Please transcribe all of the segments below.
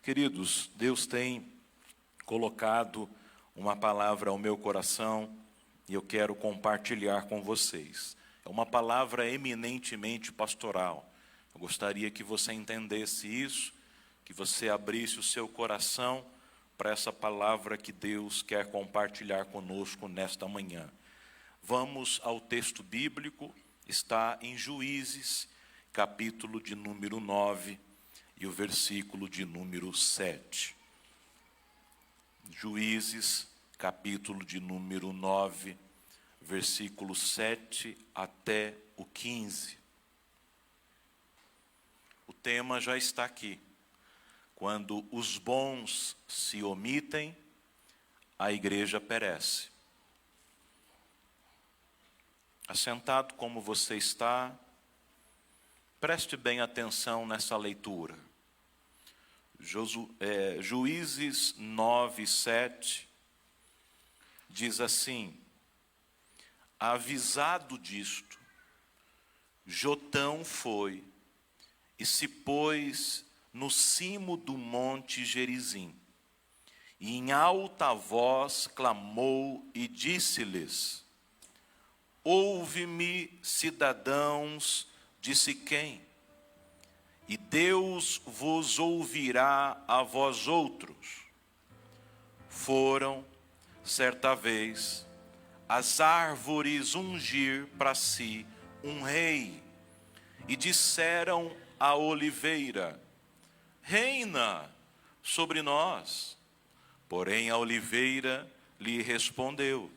Queridos, Deus tem colocado uma palavra ao meu coração e eu quero compartilhar com vocês. É uma palavra eminentemente pastoral. Eu gostaria que você entendesse isso, que você abrisse o seu coração para essa palavra que Deus quer compartilhar conosco nesta manhã. Vamos ao texto bíblico, está em Juízes, capítulo de número 9 e o versículo de número 7. Juízes, capítulo de número 9, versículo 7 até o 15. O tema já está aqui. Quando os bons se omitem, a igreja perece. Assentado como você está, preste bem atenção nessa leitura. Juízes 9, 7, diz assim: avisado disto, Jotão foi e se pôs no cimo do monte Gerizim, e em alta voz clamou e disse-lhes: ouve-me, cidadãos de Siquém, e Deus vos ouvirá a vós outros. Foram, certa vez, as árvores ungir para si um rei, e disseram à oliveira: reina sobre nós. Porém a oliveira lhe respondeu: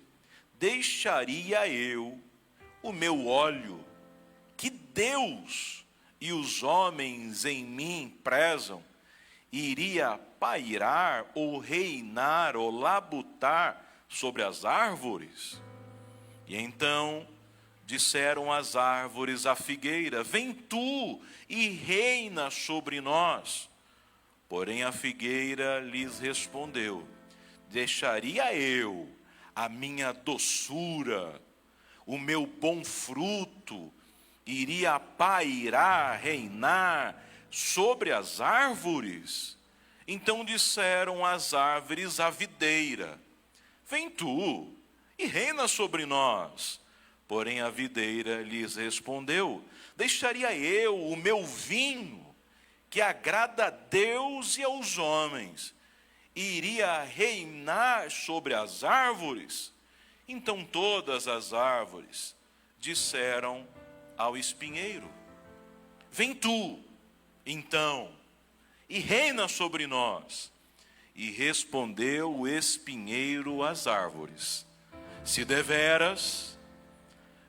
deixaria eu o meu óleo, que Deus e os homens em mim prezam, iria pairar ou reinar ou labutar sobre as árvores? E então disseram as árvores à figueira: vem tu e reina sobre nós. Porém a figueira lhes respondeu: deixaria eu a minha doçura, o meu bom fruto, iria pairar, reinar sobre as árvores? Então disseram as árvores à videira: vem tu e reina sobre nós. Porém a videira lhes respondeu: deixaria eu o meu vinho, que agrada a Deus e aos homens, iria reinar sobre as árvores? Então todas as árvores disseram ao espinheiro: vem tu, então, e reina sobre nós. E respondeu o espinheiro às árvores: se deveras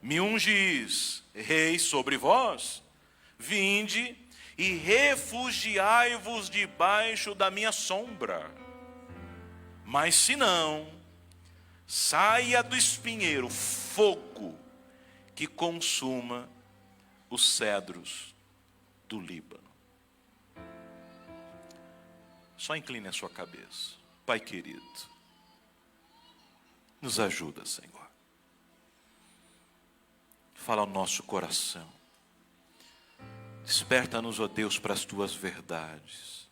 me ungis rei sobre vós, vinde e refugiai-vos debaixo da minha sombra. Mas se não, saia do espinheiro fogo que consuma os cedros do Líbano. Só incline a sua cabeça. Pai querido, nos ajuda, Senhor. Fala ao nosso coração. Desperta-nos, ó Deus, para as tuas verdades.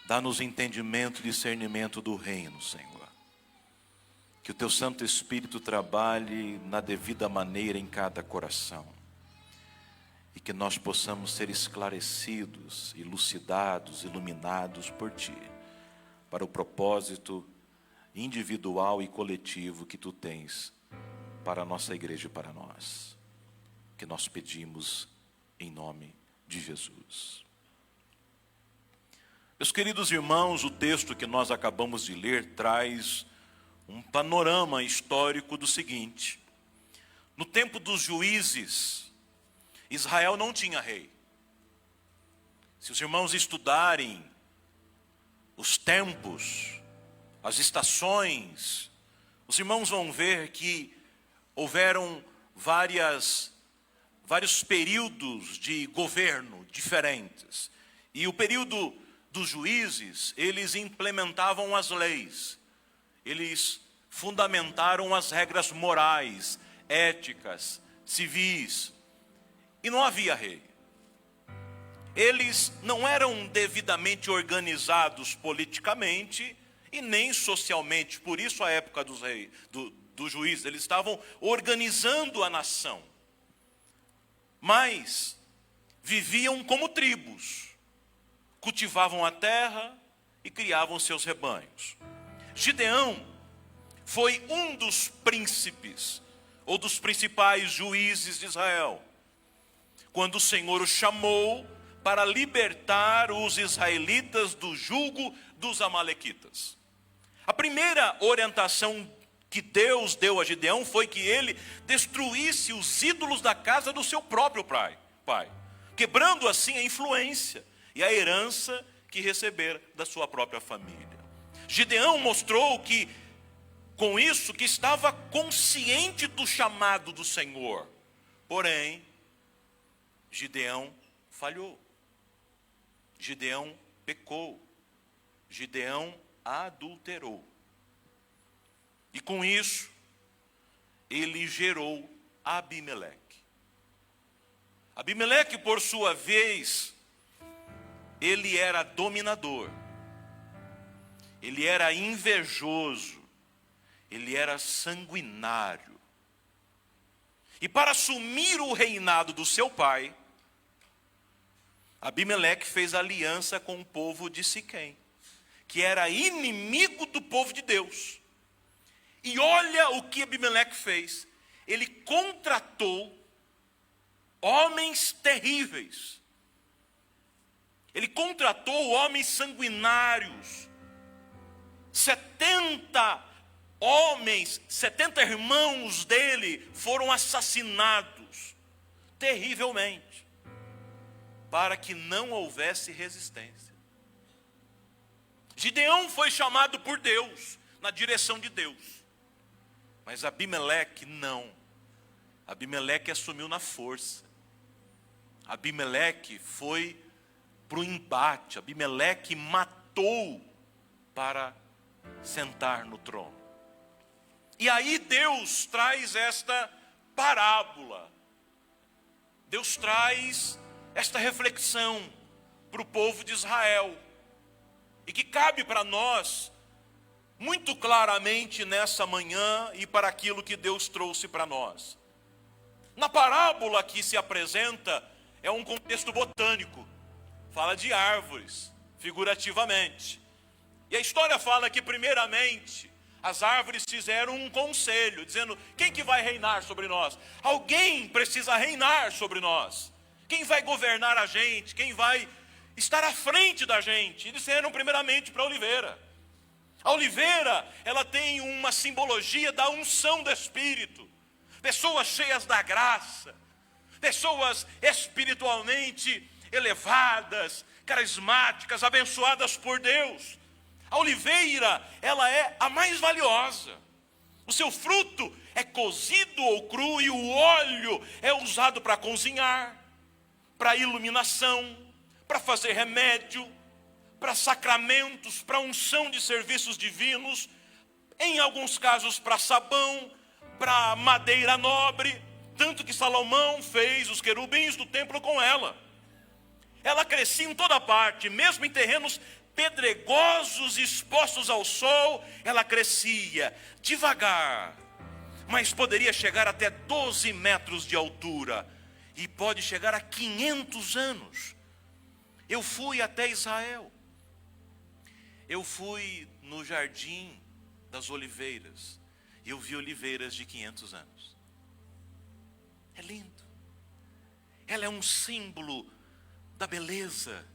Dá-nos entendimento e discernimento do reino, Senhor. Que o teu Santo Espírito trabalhe na devida maneira em cada coração. E que nós possamos ser esclarecidos, elucidados, iluminados por ti, para o propósito individual e coletivo que tu tens para a nossa igreja e para nós. Que nós pedimos em nome de Jesus. Meus queridos irmãos, o texto que nós acabamos de ler traz um panorama histórico do seguinte: no tempo dos juízes, Israel não tinha rei. Se os irmãos estudarem os tempos, as estações, os irmãos vão ver que houveram vários períodos de governo diferentes. E o período dos juízes, eles implementavam as leis. Eles fundamentaram as regras morais, éticas, civis. E não havia rei. eles não eram devidamente organizados politicamente e nem socialmente. Por isso a época dos juízes, eles estavam organizando a nação. Mas viviam como tribos, cultivavam a terra e criavam seus rebanhos. Gideão foi um dos príncipes, ou dos principais juízes de Israel, quando o Senhor o chamou para libertar os israelitas do jugo dos amalequitas. A primeira orientação que Deus deu a Gideão foi que ele destruísse os ídolos da casa do seu próprio pai, quebrando assim a influência e a herança que recebera da sua própria família. Gideão mostrou que, com isso, que estava consciente do chamado do Senhor. Porém, Gideão falhou. Gideão pecou. Gideão adulterou. E com isso, ele gerou Abimeleque. Abimeleque, por sua vez, ele era dominador. Ele era invejoso. Ele era sanguinário. E para assumir o reinado do seu pai, Abimeleque fez aliança com o povo de Siquém, que era inimigo do povo de Deus. E olha o que Abimeleque fez. Ele contratou homens terríveis. Ele contratou homens sanguinários. 70 homens, 70 irmãos dele foram assassinados terrivelmente, para que não houvesse resistência. Gideão foi chamado por Deus, na direção de Deus. Mas Abimeleque não. Abimeleque assumiu na força. Abimeleque foi para o embate. Abimeleque matou para sentar no trono. E aí Deus traz esta parábola. Deus traz esta reflexão para o povo de Israel. E que cabe para nós muito claramente nessa manhã e para aquilo que Deus trouxe para nós. Na parábola que se apresenta, é um contexto botânico. Fala de árvores, figurativamente. E a história fala que, primeiramente, as árvores fizeram um conselho, dizendo: quem que vai reinar sobre nós? Alguém precisa reinar sobre nós. Quem vai governar a gente? Quem vai estar à frente da gente? E disseram primeiramente para a oliveira. A oliveira, ela tem uma simbologia da unção do Espírito. Pessoas cheias da graça, pessoas espiritualmente elevadas, carismáticas, abençoadas por Deus. A oliveira, ela é a mais valiosa. O seu fruto é cozido ou cru e o óleo é usado para cozinhar, para iluminação, para fazer remédio, para sacramentos, para unção de serviços divinos, em alguns casos para sabão, para madeira nobre, tanto que Salomão fez os querubins do templo com ela. Ela crescia em toda parte, mesmo em terrenos pedregosos, expostos ao sol, ela crescia devagar, mas poderia chegar até 12 metros de altura, e pode chegar a 500 anos. Eu fui até Israel, eu fui no Jardim das Oliveiras, e eu vi oliveiras de 500 anos. É lindo. Ela é um símbolo da beleza.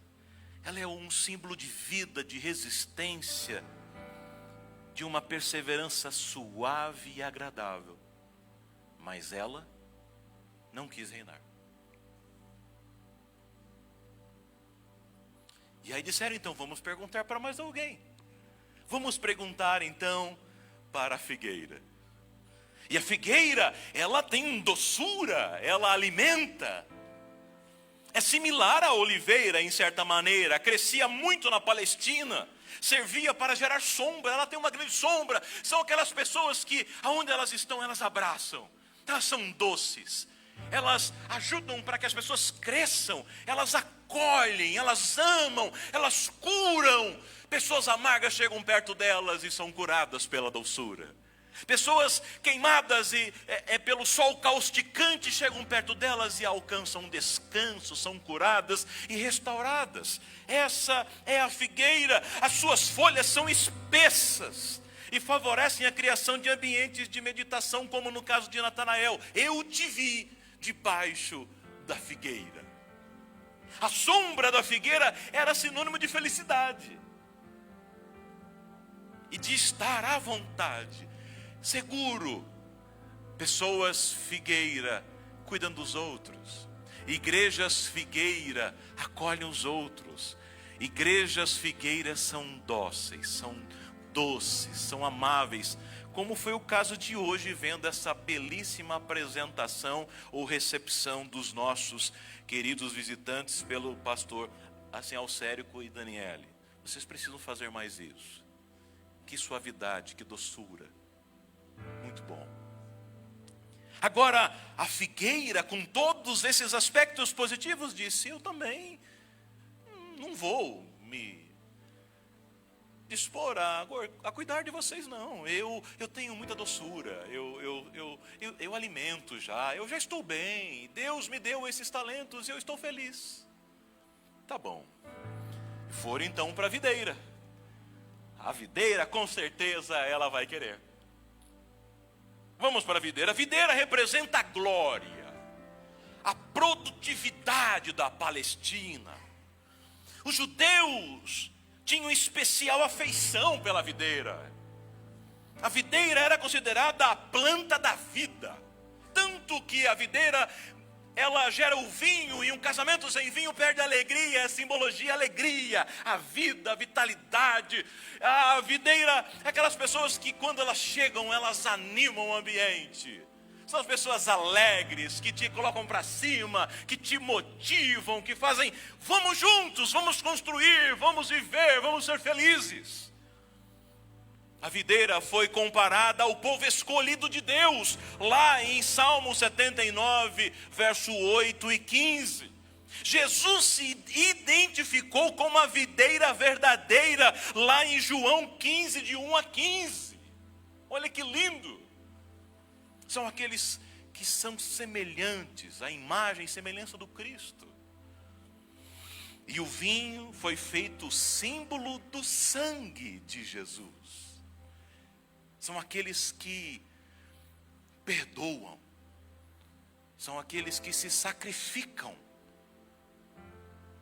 Ela é um símbolo de vida, de resistência, de uma perseverança suave e agradável. Mas ela não quis reinar. E aí disseram: então vamos perguntar para mais alguém. Vamos perguntar então para a figueira. E a figueira, ela tem doçura, ela alimenta. É similar à oliveira em certa maneira, crescia muito na Palestina, servia para gerar sombra, ela tem uma grande sombra. São aquelas pessoas que, aonde elas estão, elas abraçam. Elas são doces, elas ajudam para que as pessoas cresçam, elas acolhem, elas amam, elas curam. Pessoas amargas chegam perto delas e são curadas pela doçura. Pessoas queimadas pelo sol causticante chegam perto delas e alcançam descanso, são curadas e restauradas. Essa é a figueira. As suas folhas são espessas e favorecem a criação de ambientes de meditação, como no caso de Natanael. Eu te vi debaixo da figueira. A sombra da figueira era sinônimo de felicidade e de estar à vontade, seguro. Pessoas figueira cuidam dos outros. Igrejas figueira acolhem os outros. Igrejas figueiras são dóceis, são doces, são amáveis, como foi o caso de hoje, vendo essa belíssima apresentação ou recepção dos nossos queridos visitantes pelo pastor Alcérico e Daniele. Vocês precisam fazer mais isso. Que suavidade, que doçura. Muito bom. Agora, a figueira, com todos esses aspectos positivos, disse: eu também não vou me dispor a cuidar de vocês, não. Eu tenho muita doçura, eu alimento já, eu já estou bem. Deus me deu esses talentos e eu estou feliz. Tá bom. Foram então para a videira. A videira, com certeza, ela vai querer. Vamos para a videira. A videira representa a glória, a produtividade da Palestina. Os judeus tinham especial afeição pela videira. A videira era considerada a planta da vida. Tanto que a videira, ela gera o vinho, e um casamento sem vinho perde a alegria, a simbologia, a alegria, a vida, a vitalidade. A videira é aquelas pessoas que quando elas chegam, elas animam o ambiente. São as pessoas alegres, que te colocam para cima, que te motivam, que fazem: vamos juntos, vamos construir, vamos viver, vamos ser felizes. A videira foi comparada ao povo escolhido de Deus, lá em Salmo 79, verso 8 e 15. Jesus se identificou como a videira verdadeira, lá em João 15, de 1 a 15. Olha que lindo. São aqueles que são semelhantes, à imagem e semelhança do Cristo. E o vinho foi feito símbolo do sangue de Jesus. São aqueles que perdoam. São aqueles que se sacrificam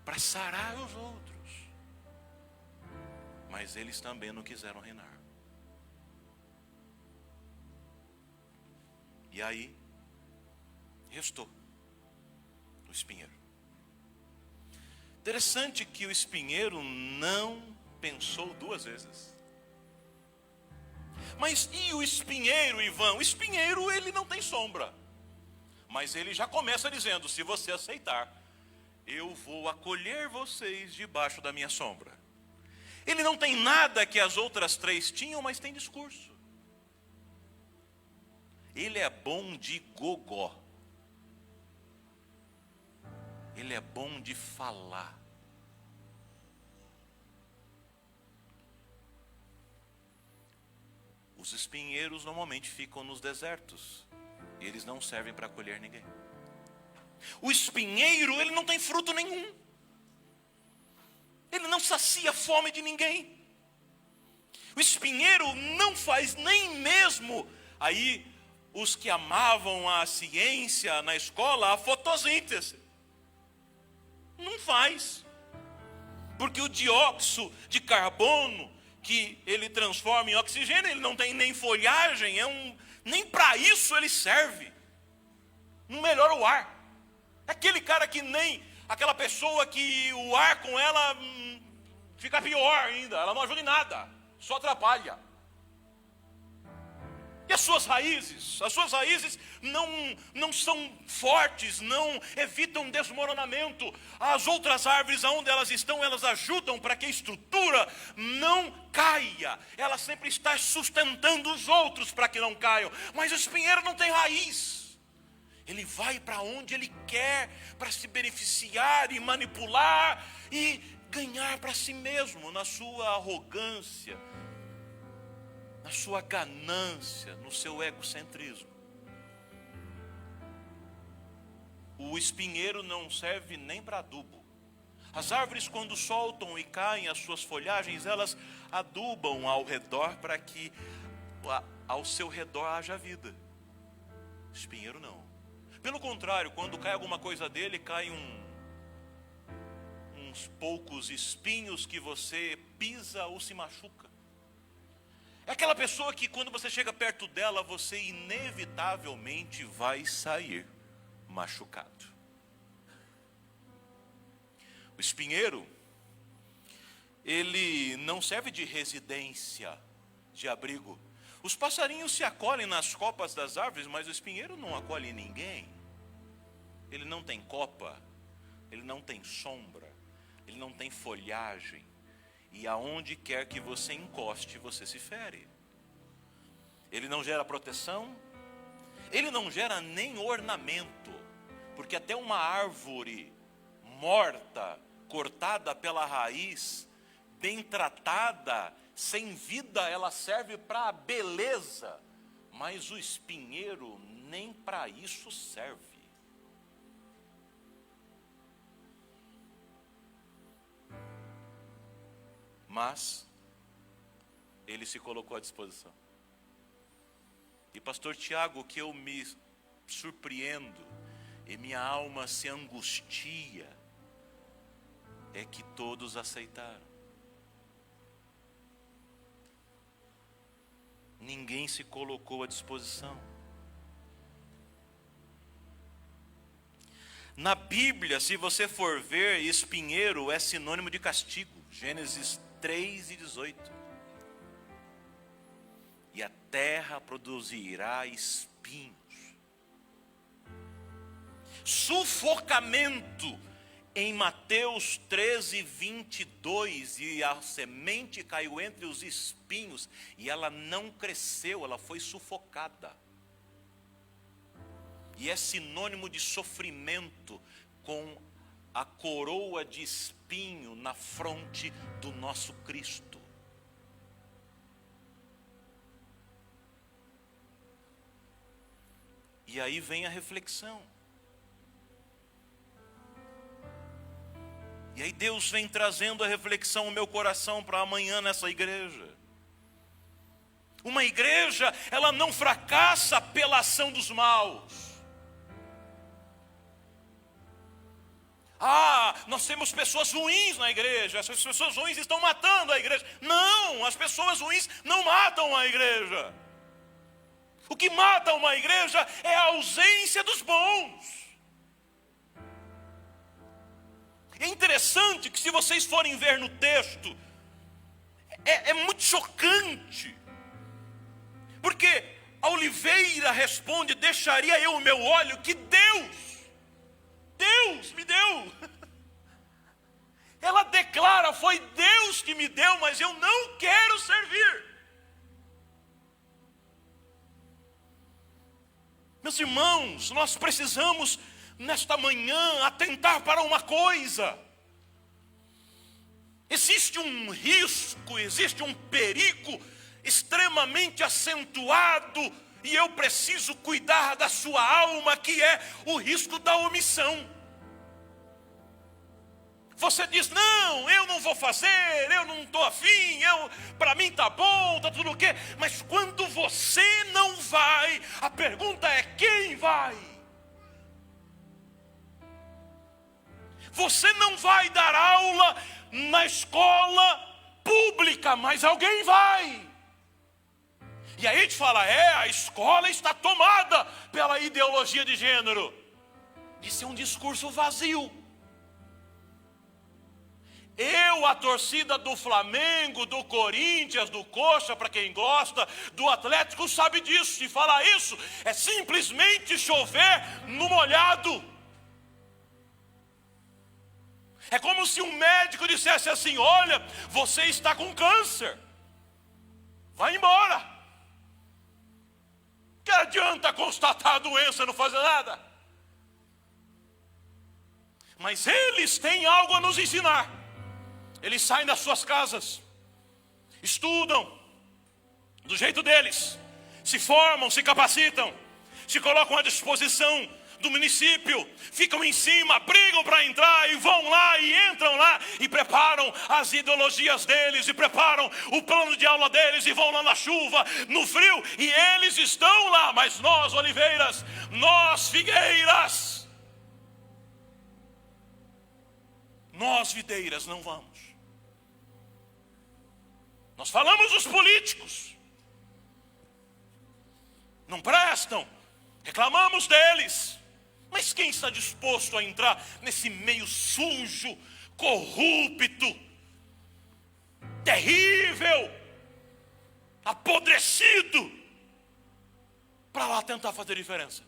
para sarar os outros. Mas eles também não quiseram reinar. E aí, restou o espinheiro. Interessante que o espinheiro não pensou duas vezes. Mas e o espinheiro, Ivan? O espinheiro, ele não tem sombra. Mas ele já começa dizendo: se você aceitar, eu vou acolher vocês debaixo da minha sombra. Ele não tem nada que as outras três tinham, mas tem discurso. Ele é bom de gogó. Ele é bom de falar. Os espinheiros normalmente ficam nos desertos. E eles não servem para acolher ninguém. O espinheiro, ele não tem fruto nenhum. Ele não sacia a fome de ninguém. O espinheiro não faz nem mesmo aí os que amavam a ciência na escola, a fotossíntese. Não faz. Porque o dióxido de carbono, que ele transforma em oxigênio, ele não tem nem folhagem, nem para isso ele serve. Não melhora o ar. É aquele cara que nem, aquela pessoa que o ar com ela fica pior ainda, ela não ajuda em nada, só atrapalha. E as suas raízes não são fortes, não evitam desmoronamento. As outras árvores, aonde elas estão, elas ajudam para que a estrutura não caia. Ela sempre está sustentando os outros para que não caiam. Mas o espinheiro não tem raiz. Ele vai para onde ele quer, para se beneficiar e manipular e ganhar para si mesmo, na sua arrogância, na sua ganância, no seu egocentrismo. O espinheiro não serve nem para adubo. As árvores, quando soltam e caem as suas folhagens, elas adubam ao redor para que ao seu redor haja vida. Espinheiro não. Pelo contrário, quando cai alguma coisa dele, cai uns poucos espinhos que você pisa ou se machuca. É aquela pessoa que quando você chega perto dela, você inevitavelmente vai sair machucado. O espinheiro, ele não serve de residência, de abrigo. Os passarinhos se acolhem nas copas das árvores, mas o espinheiro não acolhe ninguém. Ele não tem copa, ele não tem sombra, ele não tem folhagem. E aonde quer que você encoste, você se fere. Ele não gera proteção, ele não gera nem ornamento. Porque até uma árvore morta, cortada pela raiz, bem tratada, sem vida, ela serve para a beleza. Mas o espinheiro nem para isso serve. Mas ele se colocou à disposição. E pastor Tiago, o que eu me surpreendo e minha alma se angustia é que todos aceitaram. Ninguém se colocou à disposição. Na Bíblia, se você for ver, espinheiro é sinônimo de castigo. Gênesis 3:18. E a terra produzirá espinhos. Sufocamento em Mateus 13:22. E a semente caiu entre os espinhos e ela não cresceu, ela foi sufocada. E é sinônimo de sofrimento, com a coroa de espinho na fronte do nosso Cristo. E aí vem a reflexão. E aí Deus vem trazendo a reflexão ao meu coração para amanhã nessa igreja. Uma igreja, ela não fracassa pela ação dos maus. Nós temos pessoas ruins na igreja, essas pessoas ruins estão matando a igreja. Não, as pessoas ruins não matam a igreja. O que mata uma igreja é a ausência dos bons. É interessante que, se vocês forem ver no texto, é muito chocante. Porque a oliveira responde: deixaria eu o meu óleo que Deus me deu. Ela declara: foi Deus que me deu, mas eu não quero servir. Meus irmãos, nós precisamos nesta manhã atentar para uma coisa. Existe um risco, existe um perigo extremamente acentuado, e eu preciso cuidar da sua alma, que é o risco da omissão. Você diz: não, eu não vou fazer, eu não estou afim, para mim está bom, está tudo o quê? Mas quando você não vai, a pergunta é: quem vai? Você não vai dar aula na escola pública, mas alguém vai. E aí a gente fala: a escola está tomada pela ideologia de gênero. Isso é um discurso vazio. A torcida do Flamengo, do Corinthians, do Coxa, para quem gosta, do Atlético, sabe disso. E falar isso é simplesmente chover no molhado. É como se um médico dissesse assim: olha, você está com câncer, vai embora. Que adianta constatar a doença e não fazer nada? Mas eles têm algo a nos ensinar. Eles saem das suas casas, estudam do jeito deles, se formam, se capacitam, se colocam à disposição do município, ficam em cima, brigam para entrar e vão lá e entram lá e preparam as ideologias deles e preparam o plano de aula deles e vão lá na chuva, no frio, e eles estão lá. Mas nós, oliveiras, nós, figueiras, nós, videiras, não vamos. Nós falamos dos políticos, não prestam, reclamamos deles, mas quem está disposto a entrar nesse meio sujo, corrupto, terrível, apodrecido, para lá tentar fazer diferença?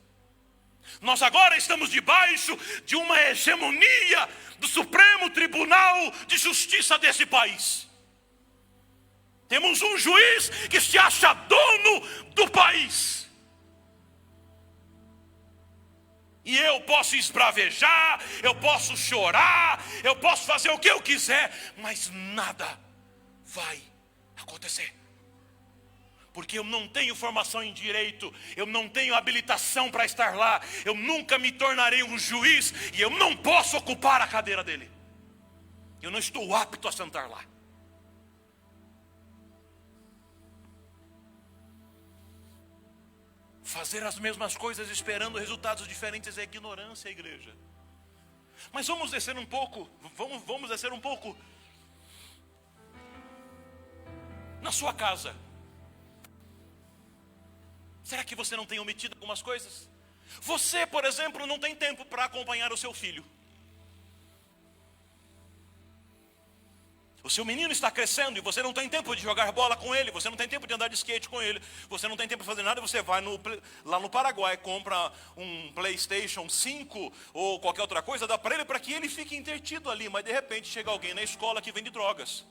Nós agora estamos debaixo de uma hegemonia do Supremo Tribunal de Justiça desse país. Temos um juiz que se acha dono do país. E eu posso esbravejar, eu posso chorar, eu posso fazer o que eu quiser, mas nada vai acontecer. Porque eu não tenho formação em direito, eu não tenho habilitação para estar lá, eu nunca me tornarei um juiz e eu não posso ocupar a cadeira dele. Eu não estou apto a sentar lá. Fazer as mesmas coisas esperando resultados diferentes é ignorância, igreja. Mas vamos descer um pouco, vamos descer um pouco na sua casa. Será que você não tem omitido algumas coisas? Você, por exemplo, não tem tempo para acompanhar o seu filho. O seu menino está crescendo e você não tem tempo de jogar bola com ele, você não tem tempo de andar de skate com ele, você não tem tempo de fazer nada, você vai lá no Paraguai, compra um PlayStation 5 ou qualquer outra coisa, dá para que ele fique entretido ali, mas de repente chega alguém na escola que vende drogas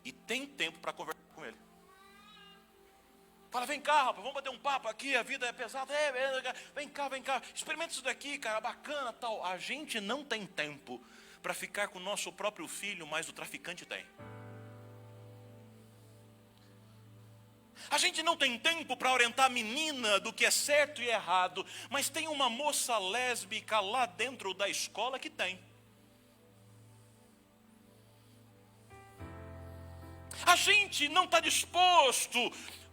e tem tempo para conversar com ele. Fala, vem cá, rapaz, vamos bater um papo aqui, a vida é pesada, vem cá, experimenta isso daqui, cara, bacana, tal. A gente não tem tempo para ficar com o nosso próprio filho, mas o traficante tem. A gente não tem tempo para orientar a menina do que é certo e errado, mas tem uma moça lésbica lá dentro da escola que tem. A gente não está disposto.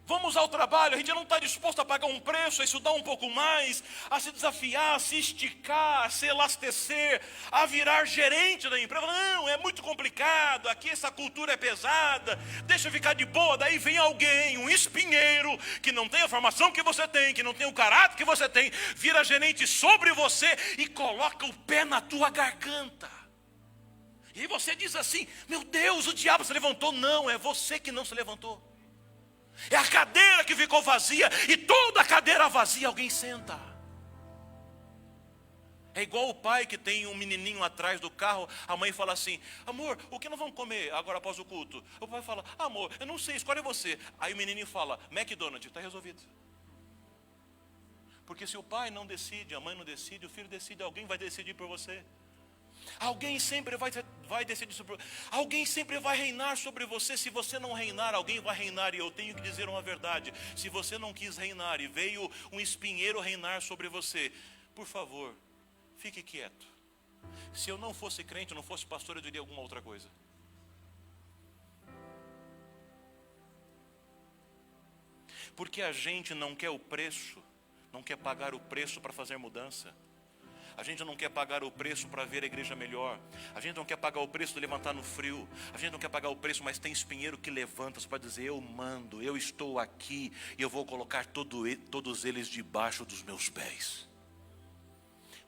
Vamos ao trabalho, a gente não está disposto a pagar um preço, a estudar um pouco mais, a se desafiar, a se esticar, a se elastecer, a virar gerente da empresa. Não, é muito complicado, aqui essa cultura é pesada, deixa eu ficar de boa. Daí vem alguém, um espinheiro, que não tem a formação que você tem, que não tem o caráter que você tem, vira gerente sobre você e coloca o pé na tua garganta. E você diz assim, meu Deus, o diabo se levantou. Não, é você que não se levantou. É a cadeira que ficou vazia, e toda a cadeira vazia alguém senta. É igual o pai que tem um menininho atrás do carro, a mãe fala assim, amor, o que nós vamos comer agora após o culto? O pai fala, amor, eu não sei, escolhe você. Aí o menininho fala, McDonald's, está resolvido. Porque se o pai não decide, a mãe não decide, o filho decide, alguém vai decidir por você. Alguém sempre vai decidir sobre, alguém sempre vai reinar sobre você. Se você não reinar, alguém vai reinar. E eu tenho que dizer uma verdade, se você não quis reinar e veio um espinheiro reinar sobre você, por favor, fique quieto. Se eu não fosse crente, eu não fosse pastor, eu diria alguma outra coisa. Porque a gente não quer o preço, não quer pagar o preço para fazer mudança. A gente não quer pagar o preço para ver a igreja melhor. A gente não quer pagar o preço de levantar no frio. A gente não quer pagar o preço, mas tem espinheiro que levanta para dizer, eu mando, eu estou aqui e eu vou colocar todos eles debaixo dos meus pés.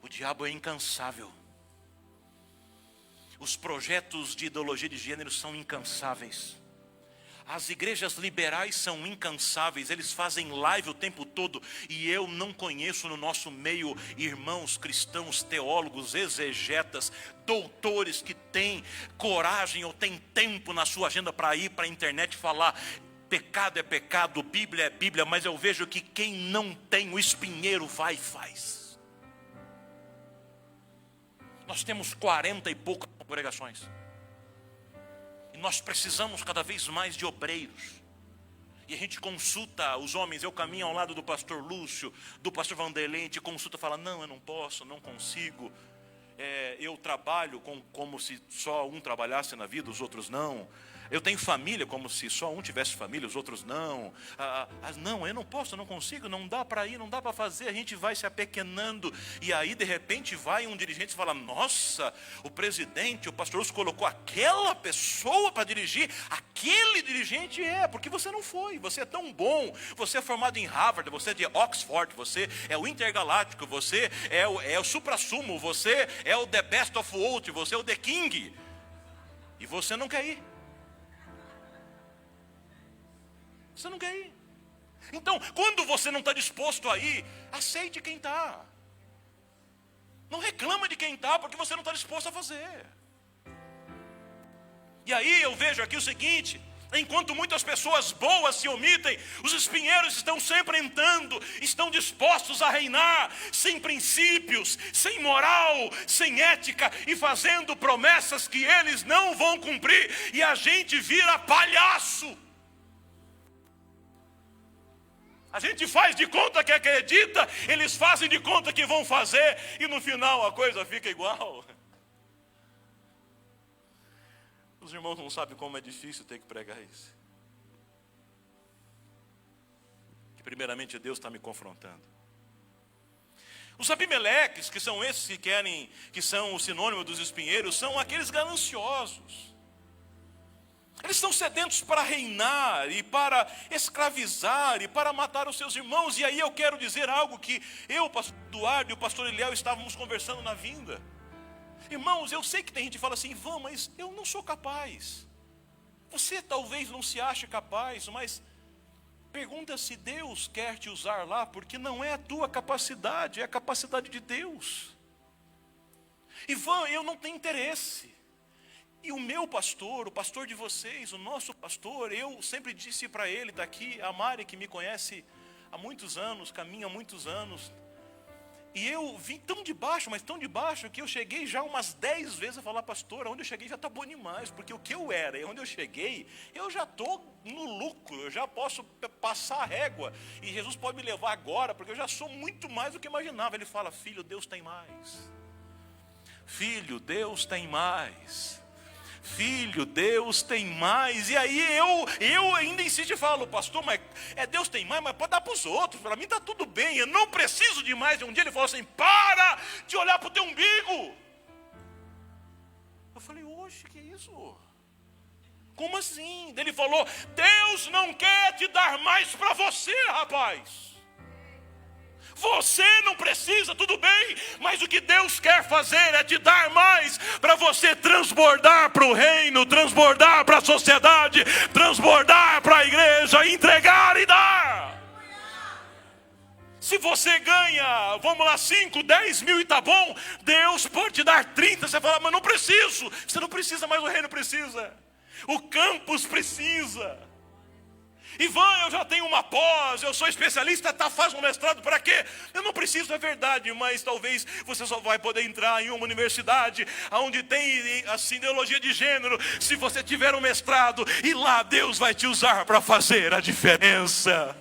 O diabo é incansável. Os projetos de ideologia de gênero são incansáveis. As igrejas liberais são incansáveis, eles fazem live o tempo todo, e eu não conheço no nosso meio irmãos cristãos, teólogos, exegetas, doutores que têm coragem ou têm tempo na sua agenda para ir para a internet falar, pecado é pecado, Bíblia é Bíblia, mas eu vejo que quem não tem o espinheiro vai e faz. Nós temos 40 e poucas congregações. E nós precisamos cada vez mais de obreiros. E a gente consulta os homens, eu caminho ao lado do pastor Lúcio, do pastor Vanderlei, a gente consulta e fala, não, eu não posso, não consigo. Eu trabalho como se só um trabalhasse na vida, os outros não. Eu tenho família como se só um tivesse família, os outros não. Não, eu não posso, eu não consigo, não dá para ir, não dá para fazer. A gente vai se apequenando. E aí, de repente, vai um dirigente e fala, nossa, o presidente, o pastor Lúcio colocou aquela pessoa para dirigir. Aquele dirigente porque você não foi. Você é tão bom. Você é formado em Harvard, você é de Oxford, você é o intergaláctico, você é o supra-sumo, você é o the best of world, você é o the king. E você não quer ir. Você não quer ir. Então, quando você não está disposto a ir, aceite quem está. Não reclama de quem está, porque você não está disposto a fazer. E aí eu vejo aqui o seguinte, enquanto muitas pessoas boas se omitem, os espinheiros estão sempre entrando, estão dispostos a reinar, sem princípios, sem moral, sem ética, e fazendo promessas que eles não vão cumprir, e a gente vira palhaço. A gente faz de conta que acredita, eles fazem de conta que vão fazer, e no final a coisa fica igual. Os irmãos não sabem como é difícil ter que pregar isso. Que primeiramente Deus está me confrontando. Os Abimeleques, que são esses que são o sinônimo dos espinheiros, são aqueles gananciosos. Eles estão sedentos para reinar e para escravizar e para matar os seus irmãos. E aí eu quero dizer algo que eu, o pastor Eduardo e o pastor Eliel estávamos conversando na vinda. Irmãos, eu sei que tem gente que fala assim, Ivan, mas eu não sou capaz. Você talvez não se ache capaz, mas pergunta se Deus quer te usar lá, porque não é a tua capacidade, é a capacidade de Deus. Ivan, eu não tenho interesse. E o meu pastor, o pastor de vocês, o nosso pastor, eu sempre disse para ele, está aqui, a Mari que me conhece há muitos anos, caminha há muitos anos, e eu vim tão de baixo, mas tão de baixo, que eu cheguei já umas 10 vezes a falar, pastor, onde eu cheguei já está bom demais, porque o que eu era e onde eu cheguei, eu já estou no lucro, eu já posso passar a régua, e Jesus pode me levar agora, porque eu já sou muito mais do que imaginava. Ele fala, filho, Deus tem mais. Filho, Deus tem mais. Filho, Deus tem mais. E aí eu ainda insisto e falo, pastor, mas Deus tem mais, mas pode dar para os outros, para mim está tudo bem, eu não preciso de mais. E um dia ele falou assim, para de olhar para o teu umbigo. Eu falei, oxe, que isso? Como assim? Ele falou, Deus não quer te dar mais para você, rapaz. Você não precisa, tudo bem, mas o que Deus quer fazer é te dar mais, para você transbordar para o reino, transbordar para a sociedade, transbordar para a igreja, entregar e dar. Se você ganha, vamos lá, 5, 10 mil e tá bom, Deus pode te dar 30, você fala, mas não preciso. Você não precisa, mas o reino precisa, o campus precisa. Ivan, eu já tenho uma pós, eu sou especialista, faz um mestrado, para quê? Eu não preciso, é verdade, mas talvez você só vai poder entrar em uma universidade onde tem assim, ideologia de gênero, se você tiver um mestrado, e lá Deus vai te usar para fazer a diferença.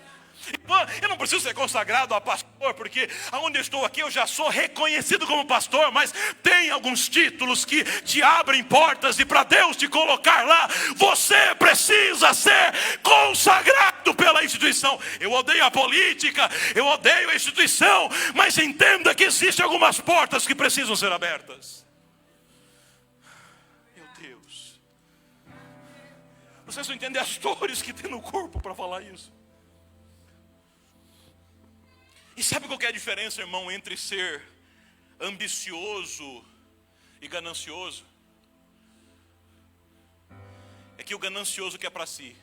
Eu não preciso ser consagrado a pastor, porque aonde eu estou aqui eu já sou reconhecido como pastor, mas tem alguns títulos que te abrem portas, e para Deus te colocar lá, você precisa ser consagrado pela instituição. Eu odeio a política, eu odeio a instituição, mas entenda que existem algumas portas que precisam ser abertas. Meu Deus, vocês não entendem as dores que tem no corpo para falar isso. E sabe qual que é a diferença, irmão, entre ser ambicioso e ganancioso? É que o ganancioso quer para si.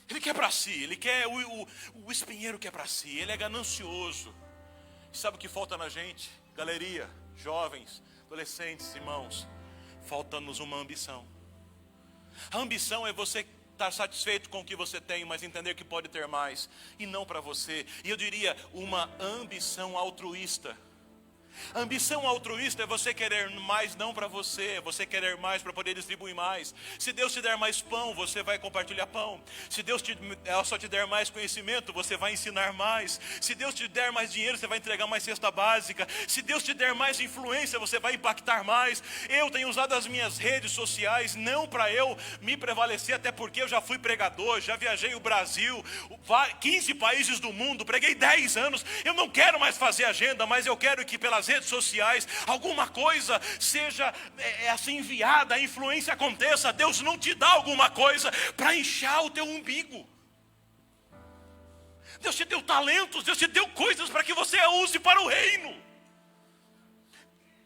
Ele quer para si, ele quer, o espinheiro quer para si, ele é ganancioso. E sabe o que falta na gente? Galeria, jovens, adolescentes, irmãos, falta-nos uma ambição. A ambição é você estar satisfeito com o que você tem, mas entender que pode ter mais, e não para você. E eu diria, uma ambição altruísta. Ambição altruísta é você querer mais não para você, é você querer mais para poder distribuir mais. Se Deus te der mais pão, você vai compartilhar pão. Se Deus só te der mais conhecimento, você vai ensinar mais. Se Deus te der mais dinheiro, você vai entregar mais cesta básica. Se Deus te der mais influência, você vai impactar mais. Eu tenho usado as minhas redes sociais não para eu me prevalecer, até porque eu já fui pregador, já viajei o Brasil, 15 países do mundo, preguei 10 anos. Eu não quero mais fazer agenda, mas eu quero que pelas redes sociais alguma coisa seja assim enviada, a influência aconteça. Deus não te dá alguma coisa para inchar o teu umbigo. Deus te deu talentos, Deus te deu coisas para que você a use para o reino.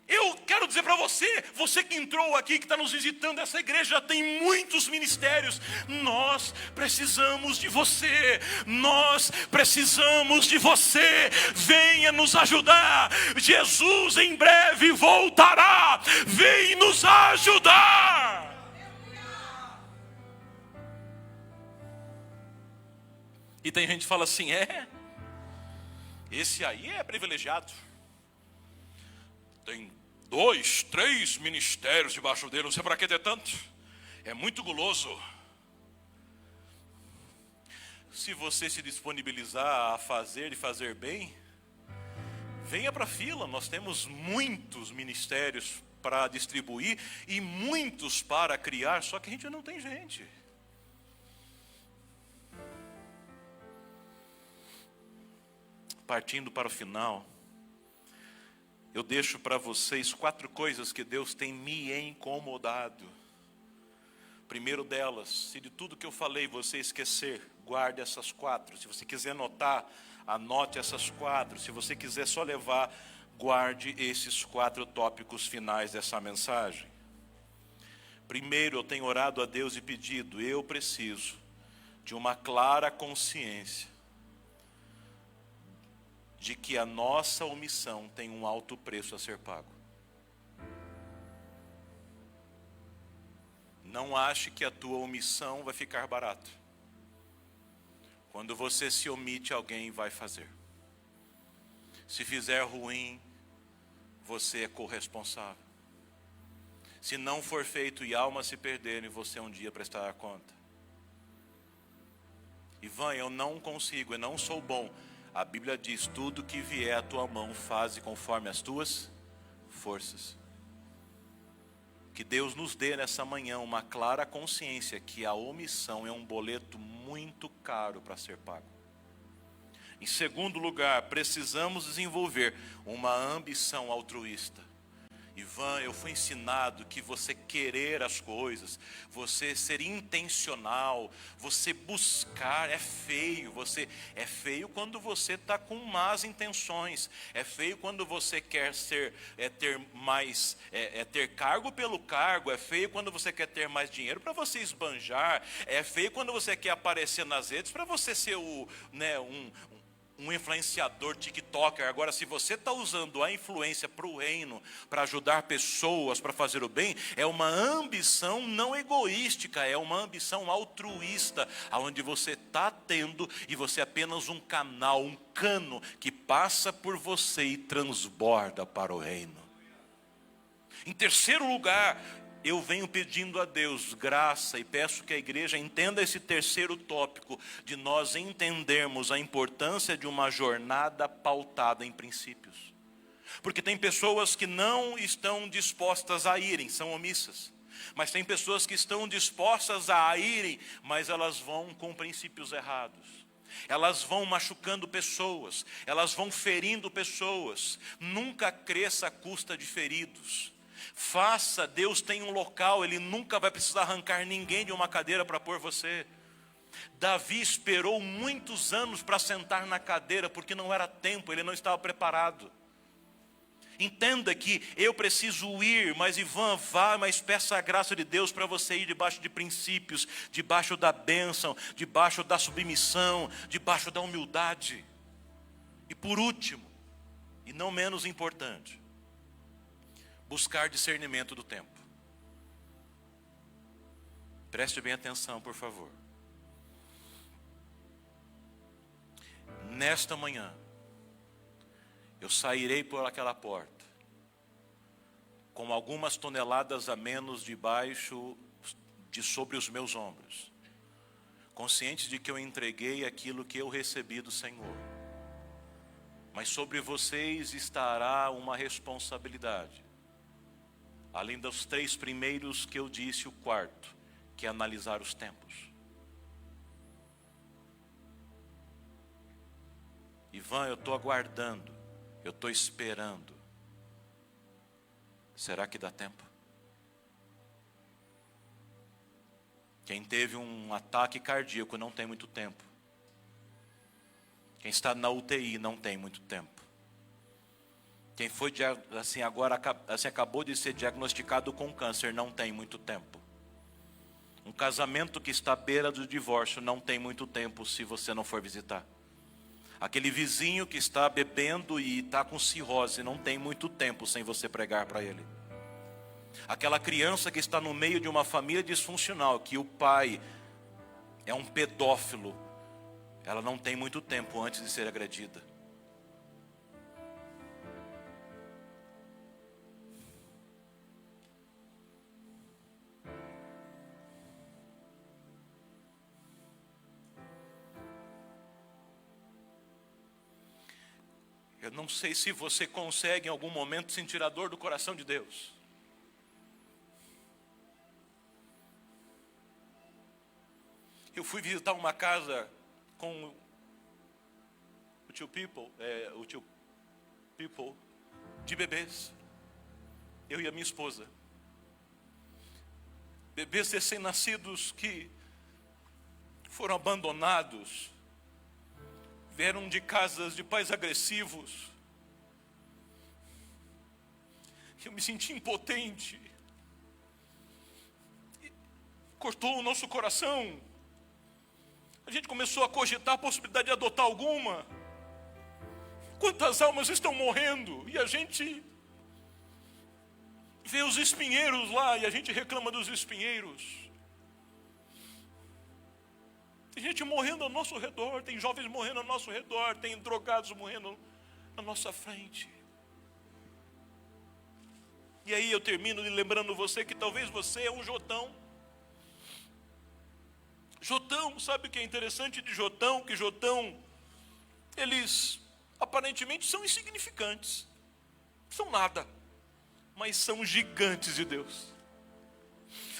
Eu quero dizer para você que entrou aqui, que está nos visitando, essa igreja tem muitos ministérios. Nós precisamos de você. Nós precisamos de você. Venha nos ajudar. Jesus em breve voltará. Vem nos ajudar. E tem gente que fala assim, esse aí é privilegiado. Tem 2, 3 ministérios debaixo dele, não sei para que ter tanto. É muito guloso. Se você se disponibilizar a fazer e fazer bem, venha para a fila. Nós temos muitos ministérios para distribuir e muitos para criar, só que a gente não tem gente. Partindo para o final, eu deixo para vocês 4 coisas que Deus tem me incomodado. Primeiro delas, se de tudo que eu falei você esquecer, guarde essas 4. Se você quiser anotar, anote essas 4. Se você quiser só levar, guarde esses 4 tópicos finais dessa mensagem. Primeiro, eu tenho orado a Deus e pedido, eu preciso de uma clara consciência de que a nossa omissão tem um alto preço a ser pago. Não ache que a tua omissão vai ficar barato. Quando você se omite, alguém vai fazer. Se fizer ruim, você é corresponsável. Se não for feito e almas se perderem, você um dia prestará conta. Ivan, eu não consigo, eu não sou bom. A Bíblia diz, tudo que vier à tua mão, faze conforme as tuas forças. Que Deus nos dê nessa manhã uma clara consciência que a omissão é um boleto muito caro para ser pago. Em segundo lugar, precisamos desenvolver uma ambição altruísta. Ivan, eu fui ensinado que você querer as coisas, você ser intencional, você buscar, é feio. É feio quando você está com más intenções. É feio quando você quer ter cargo pelo cargo. É feio quando você quer ter mais dinheiro para você esbanjar. É feio quando você quer aparecer nas redes para você ser um influenciador, tiktoker. Agora, se você está usando a influência para o reino, para ajudar pessoas, para fazer o bem, é uma ambição não egoística, é uma ambição altruísta, onde você está tendo, e você é apenas um canal, um cano, que passa por você e transborda para o reino. Em terceiro lugar, eu venho pedindo a Deus graça e peço que a igreja entenda esse terceiro tópico, de nós entendermos a importância de uma jornada pautada em princípios. Porque tem pessoas que não estão dispostas a irem, são omissas. Mas tem pessoas que estão dispostas a irem, mas elas vão com princípios errados. Elas vão machucando pessoas, elas vão ferindo pessoas. Nunca cresça à custa de feridos. Faça, Deus tem um local, Ele nunca vai precisar arrancar ninguém de uma cadeira para pôr você. Davi esperou muitos anos para sentar na cadeira, porque não era tempo, ele não estava preparado. Entenda que eu preciso ir, mas Ivan, vá, mas peça a graça de Deus para você ir debaixo de princípios, debaixo da bênção, debaixo da submissão, debaixo da humildade. E por último, e não menos importante, buscar discernimento do tempo. Preste bem atenção, por favor. Nesta manhã, eu sairei por aquela porta, com algumas toneladas a menos debaixo de sobre os meus ombros, consciente de que eu entreguei aquilo que eu recebi do Senhor. Mas sobre vocês estará uma responsabilidade, além dos 3 primeiros que eu disse, o quarto, que é analisar os tempos. Ivan, eu estou aguardando, eu estou esperando. Será que dá tempo? Quem teve um ataque cardíaco não tem muito tempo. Quem está na UTI não tem muito tempo. Quem foi assim, agora assim, acabou de ser diagnosticado com câncer não tem muito tempo. Um casamento que está à beira do divórcio não tem muito tempo se você não for visitar. Aquele vizinho que está bebendo e está com cirrose não tem muito tempo sem você pregar para ele. Aquela criança que está no meio de uma família disfuncional, que o pai é um pedófilo, ela não tem muito tempo antes de ser agredida. Eu não sei se você consegue em algum momento sentir a dor do coração de Deus. Eu fui visitar uma casa com o tio People de bebês. Eu e a minha esposa. Bebês recém-nascidos que foram abandonados, vieram de casas de pais agressivos. Eu me senti impotente. Cortou o nosso coração. A gente começou a cogitar a possibilidade de adotar alguma. Quantas almas estão morrendo? E a gente vê os espinheiros lá e a gente reclama dos espinheiros. Tem gente morrendo ao nosso redor, tem jovens morrendo ao nosso redor, tem drogados morrendo na nossa frente. E aí eu termino lembrando você que talvez você é um Jotão. Jotão, sabe o que é interessante de Jotão? Que Jotão, eles aparentemente são insignificantes, são nada, mas são gigantes de Deus.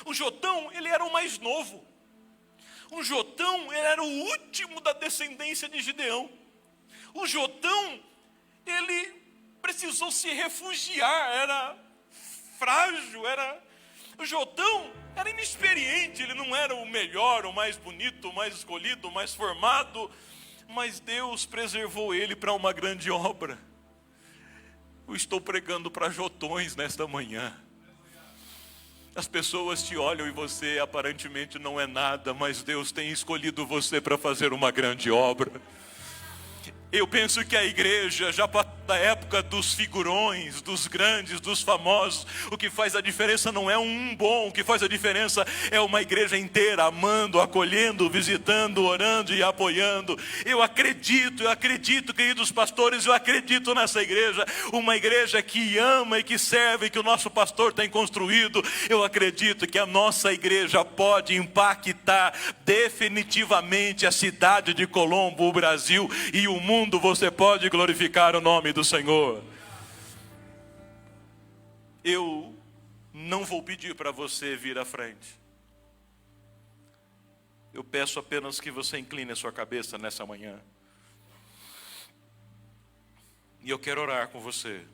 O Jotão, ele era o mais novo. O Jotão, ele era o último da descendência de Gideão. O Jotão, ele precisou se refugiar, era frágil, o Jotão era inexperiente, ele não era o melhor, o mais bonito, o mais escolhido, o mais formado, mas Deus preservou ele para uma grande obra. Eu estou pregando para Jotões nesta manhã. As pessoas te olham e você aparentemente não é nada, mas Deus tem escolhido você para fazer uma grande obra. Eu penso que a igreja já passou da época dos figurões, dos grandes, dos famosos. O que faz a diferença não é um bom, o que faz a diferença é uma igreja inteira amando, acolhendo, visitando, orando e apoiando. Eu acredito, queridos pastores, eu acredito nessa igreja, uma igreja que ama e que serve, que o nosso pastor tem construído. Eu acredito que a nossa igreja pode impactar definitivamente a cidade de Colombo, o Brasil e o mundo. Você pode glorificar o nome do Senhor. Eu não vou pedir para você vir à frente. Eu peço apenas que você incline a sua cabeça nessa manhã. E eu quero orar com você.